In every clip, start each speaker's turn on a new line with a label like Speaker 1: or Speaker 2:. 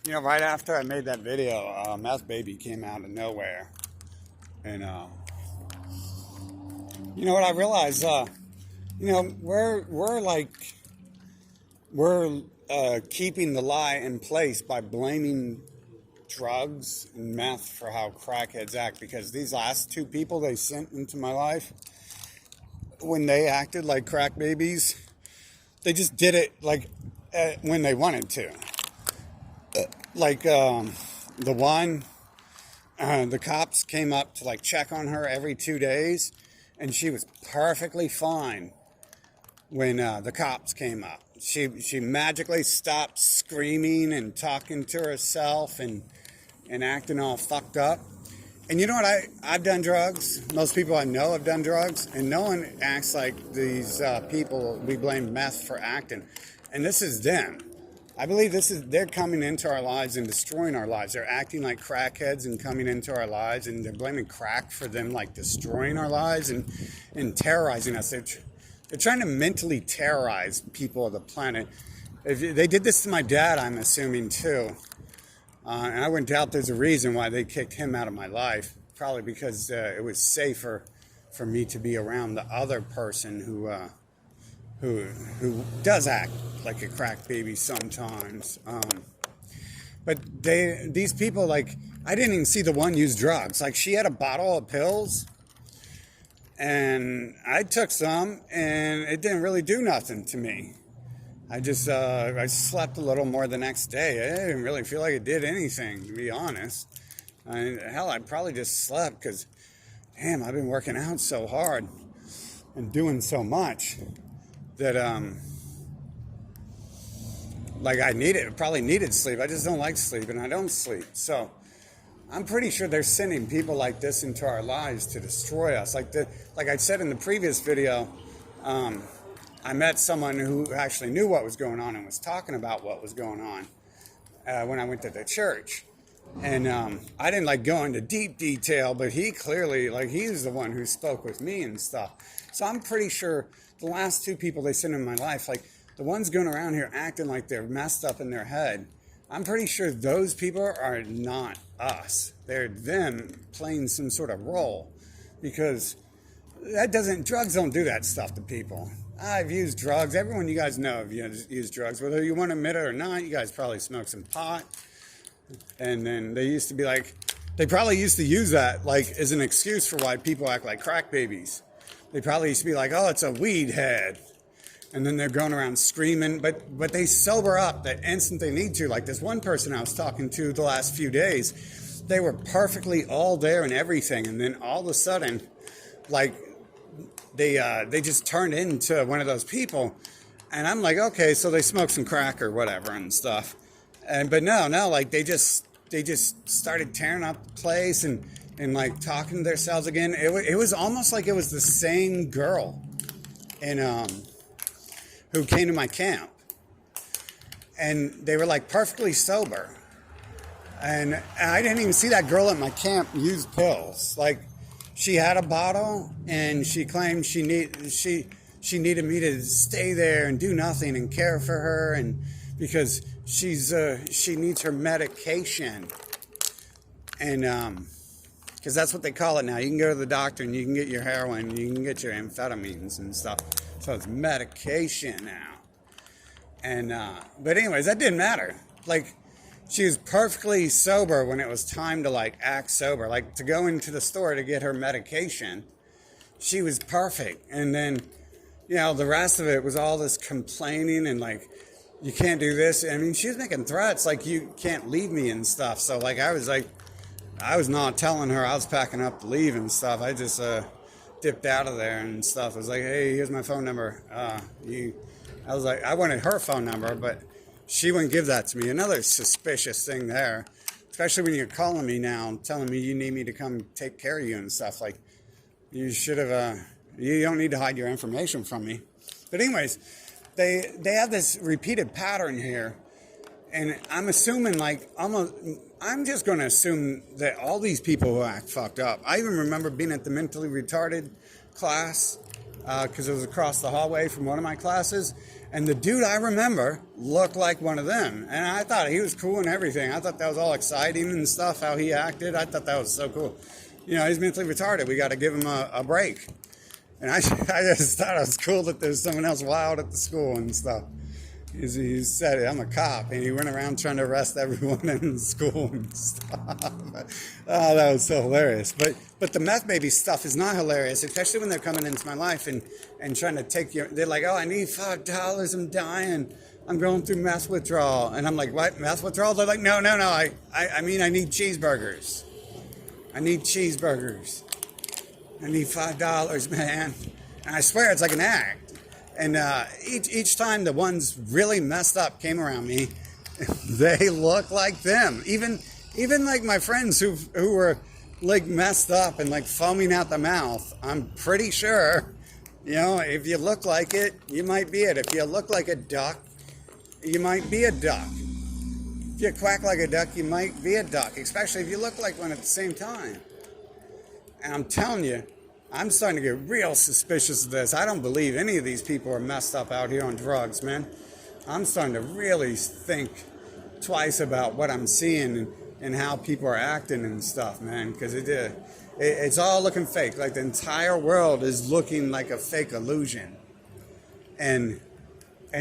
Speaker 1: You know, right after I made that video, Meth Baby came out of nowhere. And, you know what I realized? You know, we're keeping the lie in place by blaming drugs and meth for how crackheads act. Because these last two people they sent into my life, when they acted like crack babies, they just did it like when they wanted to. Like the one, the cops came up to like check on her every 2 days, and she was perfectly fine when the cops came up. She magically stopped screaming and talking to herself and acting all fucked up. And you know what? I've done drugs. Most people I know have done drugs, and no one acts like these people we blame meth for acting. And this is them. I believe they're coming into our lives and destroying our lives. They're acting like crackheads and coming into our lives, and they're blaming crack for them like destroying our lives and terrorizing us. They're trying to mentally terrorize people of the planet. They did this to my dad, I'm assuming, too. And I wouldn't doubt there's a reason why they kicked him out of my life. Probably because it was safer for me to be around the other person who does act like a crack baby sometimes. But these people, like, I didn't even see the one use drugs. Like, she had a bottle of pills, and I took some, and it didn't really do nothing to me. I just, I slept a little more the next day. I didn't really feel like it did anything, to be honest. Hell, I probably just slept because, damn, I've been working out so hard and doing so much that, like probably needed sleep. I just don't like sleep, and I don't sleep. So I'm pretty sure they're sending people like this into our lives to destroy us. Like I said in the previous video, I met someone who actually knew what was going on and was talking about what was going on when I went to the church. And I didn't like go into deep detail, but he clearly, like, he's the one who spoke with me and stuff. So I'm pretty sure the last two people they sent in my life, like the ones going around here acting like they're messed up in their head, I'm pretty sure those people are not us. They're them playing some sort of role, because drugs don't do that stuff to people. I've used drugs. Everyone you guys know have used drugs. Whether you want to admit it or not, you guys probably smoke some pot. And then they probably used to use that like as an excuse for why people act like crack babies. They probably used to be like, oh, it's a weed head. And then they're going around screaming, but they sober up the instant they need to. Like this one person I was talking to the last few days, they were perfectly all there and everything. And then all of a sudden, like, they just turned into one of those people. And I'm like, okay, so they smoked some crack or whatever and stuff. But no, like they just started tearing up the place and like talking to themselves again. It was almost like it was the same girl who came to my camp. And they were like perfectly sober. And I didn't even see that girl at my camp use pills. Like, she had a bottle, and she claimed she needed me to stay there and do nothing and care for her, and because she needs her medication, and because that's what they call it now. You can go to the doctor and you can get your heroin, you can get your amphetamines and stuff. So it's medication now. And but anyways, that didn't matter. Like, she was perfectly sober when it was time to like act sober, like to go into the store to get her medication. She was perfect. And then, you know, the rest of it was all this complaining and like, you can't do this. I mean, she was making threats like, you can't leave me and stuff. So like, I was not telling her I was packing up to leave and stuff. I just dipped out of there and stuff. I was like, hey, here's my phone number. I was like, I wanted her phone number, but she wouldn't give that to me. Another suspicious thing there, especially when you're calling me now, telling me you need me to come take care of you and stuff. Like, you should have, you don't need to hide your information from me. But anyways, they have this repeated pattern here. And I'm assuming, like, I'm just going to assume that all these people who act fucked up. I even remember being at the mentally retarded class because it was across the hallway from one of my classes. And the dude I remember looked like one of them. And I thought he was cool and everything. I thought that was all exciting and stuff, how he acted. I thought that was so cool. You know, he's mentally retarded. We got to give him a break. And I just thought it was cool that there's someone else wild at the school and stuff. He said, I'm a cop, and he went around trying to arrest everyone in the school and stuff. Oh, that was so hilarious. But the meth baby stuff is not hilarious, especially when they're coming into my life and trying to take you. They're like, oh, I need $5. I'm dying. I'm going through meth withdrawal. And I'm like, what, meth withdrawal? They're like, no. I mean, I need cheeseburgers. I need cheeseburgers. I need $5, man. And I swear it's like an act. And each time the ones really messed up came around me, they look like them. Even like my friends who were like messed up and like foaming out the mouth, I'm pretty sure, you know, if you look like it, you might be it. If you look like a duck, you might be a duck. If you quack like a duck, you might be a duck, especially if you look like one at the same time. And I'm telling you, I'm starting to get real suspicious of this. I don't believe any of these people are messed up out here on drugs, man. I'm starting to really think twice about what I'm seeing and how people are acting and stuff, man, because it's all looking fake. Like the entire world is looking like a fake illusion. And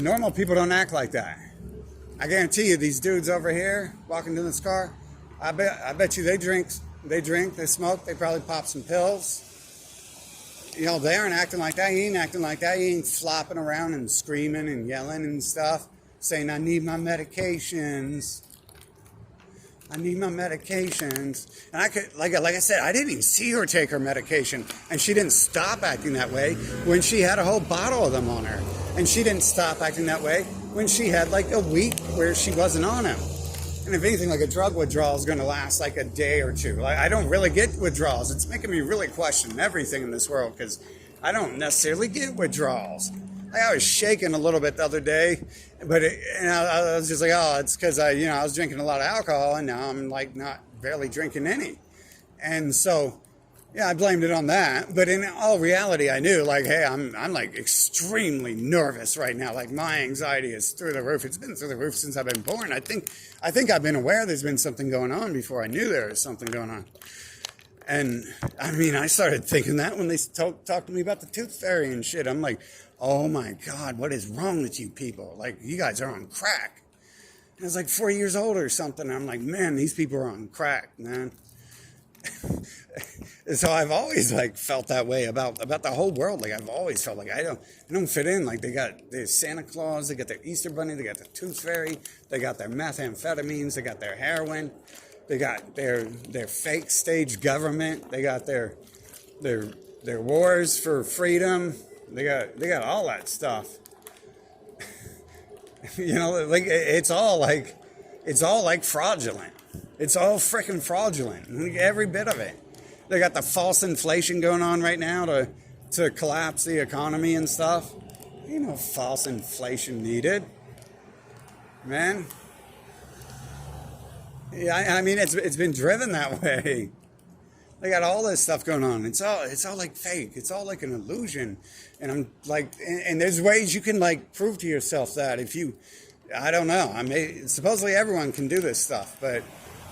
Speaker 1: normal people don't act like that. I guarantee you, these dudes over here walking in this car, I bet you they drink, they smoke, they probably pop some pills. You know, they aren't acting like that. He ain't acting like that. He ain't flopping around and screaming and yelling and stuff, saying, I need my medications. I need my medications. And I could, like I said, I didn't even see her take her medication. And she didn't stop acting that way when she had a whole bottle of them on her. And she didn't stop acting that way when she had like a week where she wasn't on them. And if anything, like a drug withdrawal is going to last like a day or two. Like I don't really get withdrawals. It's making me really question everything in this world because I don't necessarily get withdrawals. Like I was shaking a little bit the other day, but I was just like, oh, it's because I was drinking a lot of alcohol and now I'm like not barely drinking any. And so, yeah, I blamed it on that. But in all reality, I knew like, hey, I'm like extremely nervous right now. Like my anxiety is through the roof. It's been through the roof since I've been born. I think I've been aware there's been something going on before I knew there was something going on. And I mean, I started thinking that when they talked to me about the tooth fairy and shit. I'm like, oh my God, what is wrong with you people? Like, you guys are on crack. And I was like 4 years old or something. And I'm like, man, these people are on crack, man. So I've always like felt that way about the whole world. Like I've always felt like I don't fit in. Like they got their Santa Claus, they got their Easter Bunny, they got the Tooth Fairy, they got their methamphetamines, they got their heroin, they got their fake stage government, they got their wars for freedom, they got all that stuff. You know, like it's all like fraudulent. It's all freaking fraudulent, every bit of it. They got the false inflation going on right now to collapse the economy and stuff. Ain't no false inflation needed, man. Yeah, I mean it's been driven that way. They got all this stuff going on. It's all like fake. It's all like an illusion. And I'm like, and there's ways you can like prove to yourself that if you, I don't know. I mean, supposedly everyone can do this stuff, but.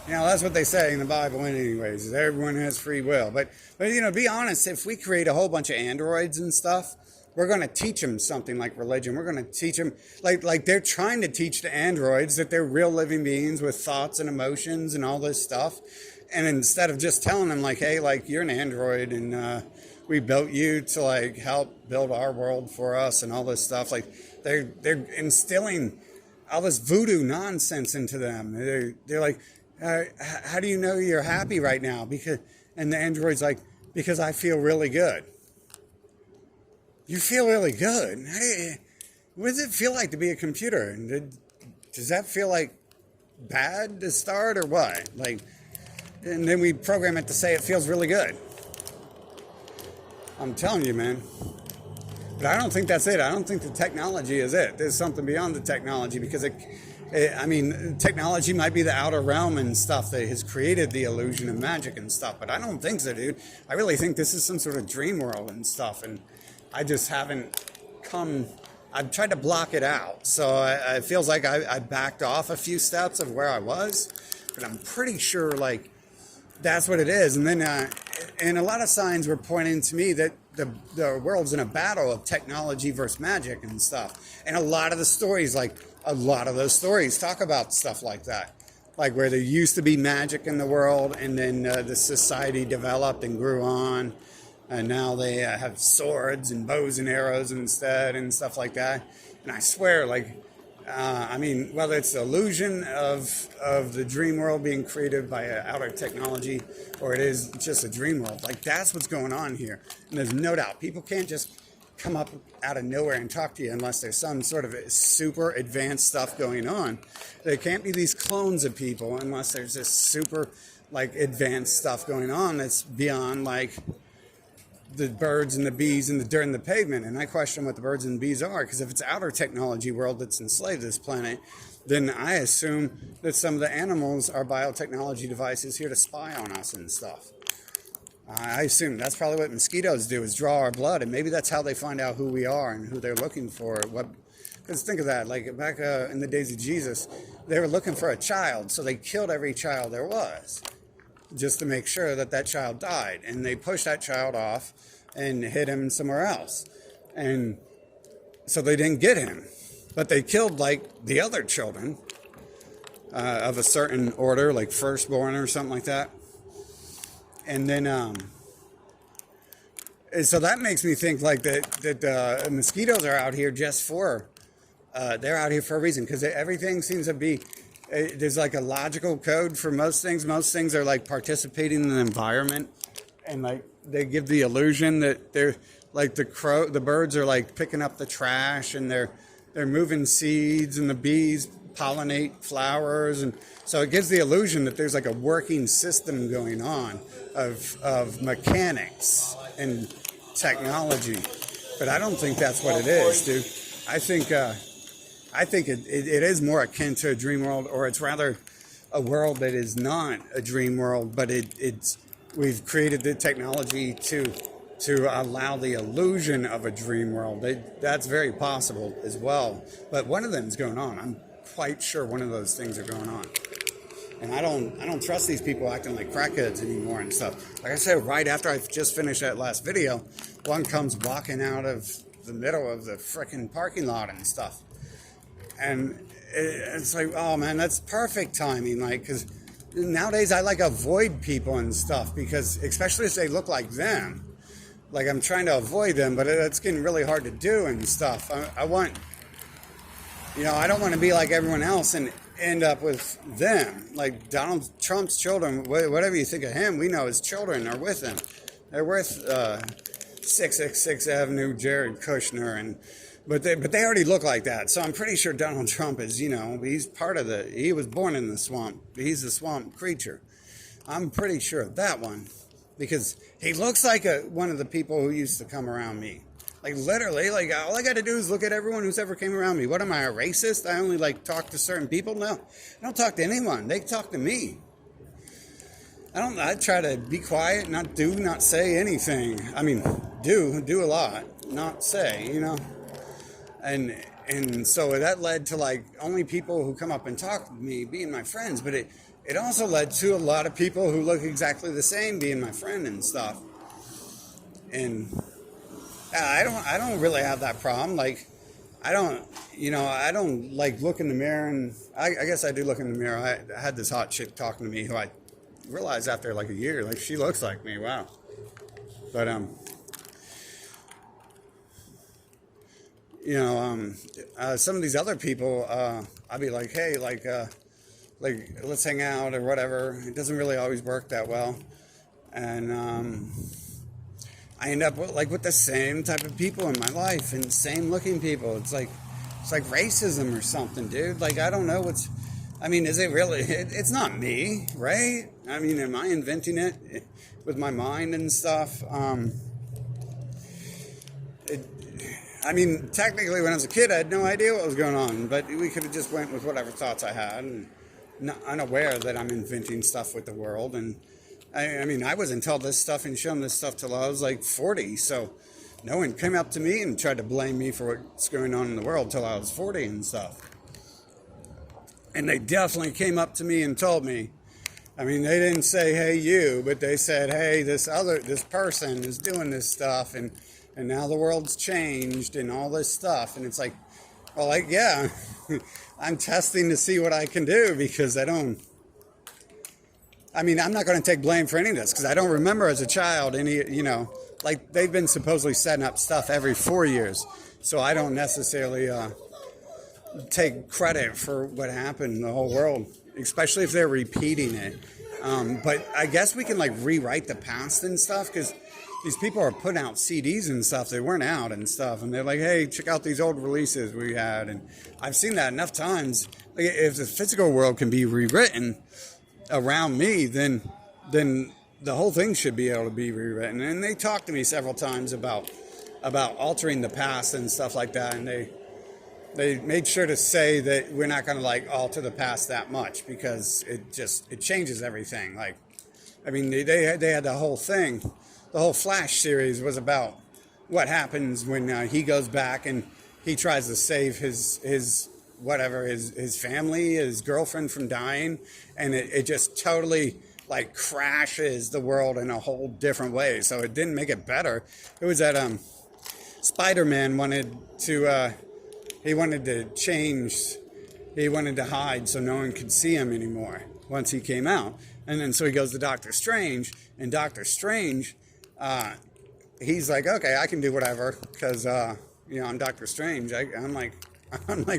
Speaker 1: You know, that's what they say in the Bible anyways, is everyone has free will. But you know, be honest, if we create a whole bunch of androids and stuff, we're going to teach them something like religion. We're going to teach them, like they're trying to teach the androids that they're real living beings with thoughts and emotions and all this stuff. And instead of just telling them like, hey, like you're an android and we built you to like help build our world for us and all this stuff, like they're instilling all this voodoo nonsense into them. They're like, how do you know you're happy right now? And the android's like, because I feel really good. You feel really good? What does it feel like to be a computer? Does that feel like bad to start or what? Like, and then we program it to say it feels really good. I'm telling you, man. But I don't think that's it. I don't think the technology is it. There's something beyond the technology because I mean, technology might be the outer realm and stuff that has created the illusion of magic and stuff, but I don't think so, dude. I really think this is some sort of dream world and stuff, and I just haven't come. I've tried to block it out, so it feels like I backed off a few steps of where I was, but I'm pretty sure like that's what it is. And then, and a lot of signs were pointing to me that the world's in a battle of technology versus magic and stuff. And a lot of the stories, like a lot of those stories, talk about stuff like that, like where there used to be magic in the world, and then the society developed and grew on. And now they have swords and bows and arrows instead and stuff like that. And I swear, like, I mean, whether it's the illusion of the dream world being created by outer technology, or it is just a dream world, like that's what's going on here. And there's no doubt people can't just come up out of nowhere and talk to you unless there's some sort of super advanced stuff going on. There can't be these clones of people unless there's this super like advanced stuff going on that's beyond like the birds and the bees and the dirt and the pavement. And I question what the birds and the bees are, because if it's outer technology world that's enslaved this planet, then I assume that some of the animals are biotechnology devices here to spy on us and stuff. I assume that's probably what mosquitoes do, is draw our blood, and maybe that's how they find out who we are and who they're looking for. Because think of that, like back in the days of Jesus, they were looking for a child, so they killed every child there was, just to make sure that that child died. And they pushed that child off and hid him somewhere else. And so they didn't get him. But they killed, like, the other children of a certain order, like firstborn or something like that. And then, and so that makes me think, like, that mosquitoes are out here just for, they're out here for a reason. Because everything seems to be, there's like a logical code for most things. Most things are like participating in the environment, and like they give the illusion that they're like the birds are like picking up the trash, and they're moving seeds, and the bees pollinate flowers, and so it gives the illusion that there's like a working system going on of mechanics and technology. But I don't think that's what it is, dude. I think it is more akin to a dream world, or it's rather a world that is not a dream world, but we've created the technology to allow the illusion of a dream world. That's very possible as well. But one of them is going on. I'm quite sure one of those things are going on. And I don't trust these people acting like crackheads anymore and stuff. Like I said, right after I just finished that last video, one comes walking out of the middle of the frickin' parking lot and stuff. And it's like, oh man, that's perfect timing. Like, because nowadays I like avoid people and stuff, because especially if they look like them, like I'm trying to avoid them, but it's getting really hard to do and stuff. I want, you know, I don't want to be like everyone else and end up with them. Like Donald Trump's children, whatever you think of him, we know his children are with him. They're with 666 Avenue Jared Kushner, but they already look like that. So I'm pretty sure Donald Trump is, you know, he's part of he was born in the swamp. He's a swamp creature. I'm pretty sure of that one, because he looks like one of the people who used to come around me. Like literally, like all I got to do is look at everyone who's ever came around me. What am I, a racist? I only like talk to certain people? No, I don't talk to anyone. They talk to me. I try to be quiet, not say anything. I mean, do a lot, not say, you know. And so that led to like only people who come up and talk to me being my friends, but it also led to a lot of people who look exactly the same being my friend and stuff. And I don't really have that problem. Like I don't like look in the mirror, and I guess I do look in the mirror. I had this hot chick talking to me who I realized after like a year, like she looks like me. Wow. But you know, some of these other people, I'd be like, hey, like let's hang out or whatever. It doesn't really always work that well, and I end up with the same type of people in my life and same looking people. It's like racism or something, dude. Like I don't know is it really? It's not me, right? I mean, am I inventing it with my mind and stuff? I mean, technically, when I was a kid, I had no idea what was going on, but we could have just went with whatever thoughts I had, and not unaware that I'm inventing stuff with the world. And I mean, I wasn't told this stuff and shown this stuff till I was like 40. So no one came up to me and tried to blame me for what's going on in the world till I was 40 and stuff. And they definitely came up to me and told me, I mean, they didn't say, hey, you, but they said, hey, this person is doing this stuff, and now the world's changed and all this stuff. And it's like, well, like, yeah, I'm testing to see what I can do, because I'm not going to take blame for any of this, because I don't remember as a child like they've been supposedly setting up stuff every 4 years. So I don't necessarily take credit for what happened in the whole world, especially if they're repeating it. But I guess we can like rewrite the past and stuff, because these people are putting out CDs and stuff. They weren't out and stuff. And they're like, hey, check out these old releases we had. And I've seen that enough times. Like, if the physical world can be rewritten around me, then the whole thing should be able to be rewritten. And they talked to me several times about altering the past and stuff like that. And they made sure to say that we're not going to like alter the past that much, because it changes everything. Like, I mean, they had the whole thing. The whole Flash series was about what happens when he goes back and he tries to save his family, his girlfriend from dying, and it just totally like crashes the world in a whole different way. So it didn't make it better. It was that Spider-Man wanted to change. He wanted to hide so no one could see him anymore once he came out. And then so he goes to Doctor Strange, and Doctor Strange, he's like, okay, I can do whatever, because I'm Doctor Strange. I'm like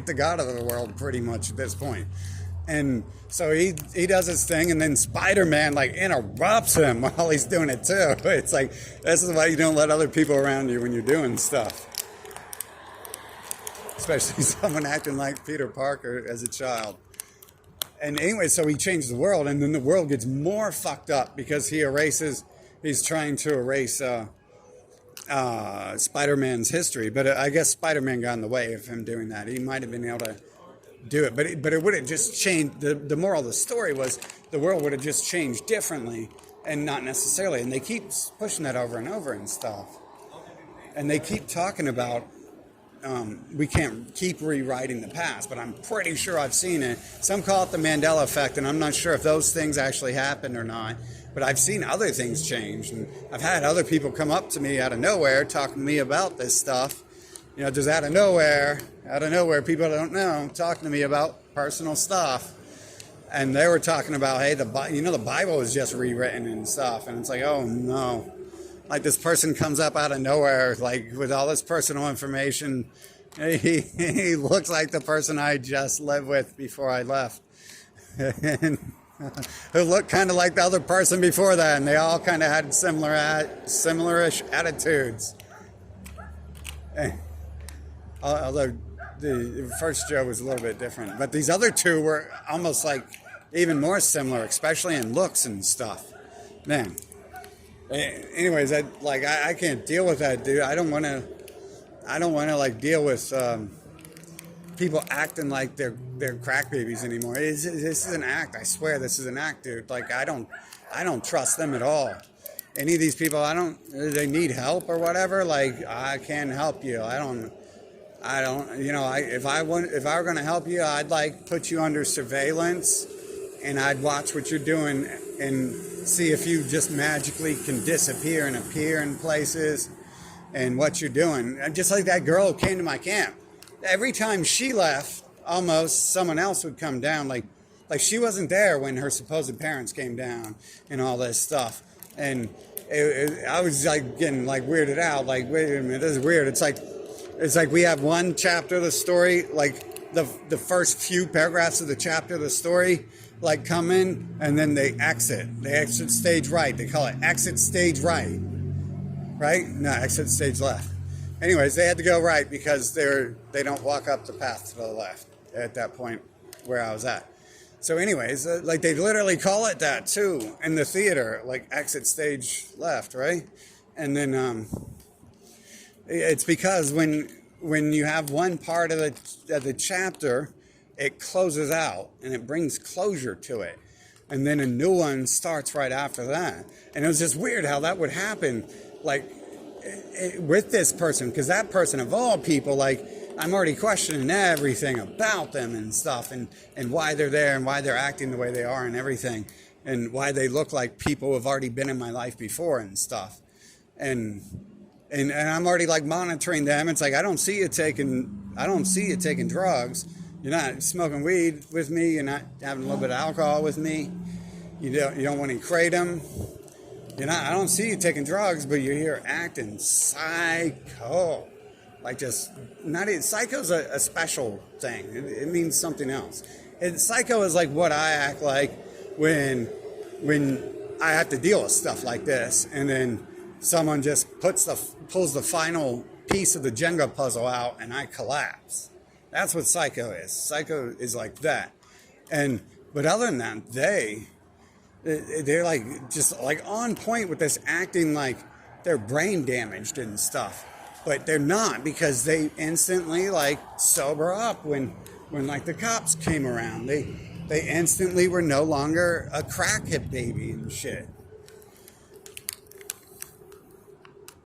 Speaker 1: the god of the world pretty much at this point. And so he does his thing, and then Spider-Man like interrupts him while he's doing it too. It's like, this is why you don't let other people around you when you're doing stuff. Especially someone acting like Peter Parker as a child. And anyway, so he changed the world, and then the world gets more fucked up because he's trying to erase Spider-Man's history. But I guess Spider-Man got in the way of him doing that. He might have been able to do it, but it would have just changed. The moral of the story was the world would have just changed differently, and not necessarily. And they keep pushing that over and over and stuff. And they keep talking about we can't keep rewriting the past, but I'm pretty sure I've seen it. Some call it the Mandela effect, and I'm not sure if those things actually happened or not, but I've seen other things change, and I've had other people come up to me out of nowhere talking to me about this stuff, just out of nowhere, people I don't know, talking to me about personal stuff, and they were talking about, hey, the Bible is just rewritten and stuff, and it's like, oh no. Like, this person comes up out of nowhere, like, with all this personal information. He looks like the person I just lived with before I left. And who looked kind of like the other person before that, and they all kind of had similar-ish attitudes. Although the first Joe was a little bit different. But these other two were almost like even more similar, especially in looks and stuff. Man. Anyways, I can't deal with that, dude. I don't want to like deal with people acting like they're crack babies anymore. This is an act. I swear, this is an act, dude. Like, I don't trust them at all. Any of these people, they need help or whatever. Like, I can't help you. If I were going to help you, I'd like put you under surveillance, and I'd watch what you're doing and see if you just magically can disappear and appear in places and what you're doing. And just like that girl who came to my camp. Every time she left, almost someone else would come down. Like she wasn't there when her supposed parents came down and all this stuff. And I was like getting like weirded out. Like, wait a minute, this is weird. It's like we have one chapter of the story, like the first few paragraphs of the chapter of the story, like come in, and then they exit. They exit stage right. They call it exit stage right. Right? No, exit stage left. Anyways, they had to go right because they don't walk up the path to the left at that point where I was at. So anyways, like they literally call it that too in the theater, like exit stage left, right? And then it's because when you have one part of the chapter, it closes out and it brings closure to it. And then a new one starts right after that. And it was just weird how that would happen. Like with this person, because that person of all people, like, I'm already questioning everything about them and stuff, and why they're there and why they're acting the way they are and everything, and why they look like people who have already been in my life before and stuff. And I'm already like monitoring them. It's like, I don't see you taking drugs. You're not smoking weed with me. You're not having a little bit of alcohol with me. You don't want to kratom. I don't see you taking drugs, but you're here acting psycho. Like, just not even, psycho's a special thing. It means something else. Psycho is like what I act like when I have to deal with stuff like this, and then someone just pulls the final piece of the Jenga puzzle out, and I collapse. That's what psycho is. Psycho is like that. But other than that, they're like just like on point with this, acting like they're brain damaged and stuff. But they're not, because they instantly like sober up when like the cops came around. They instantly were no longer a crackhead baby and shit.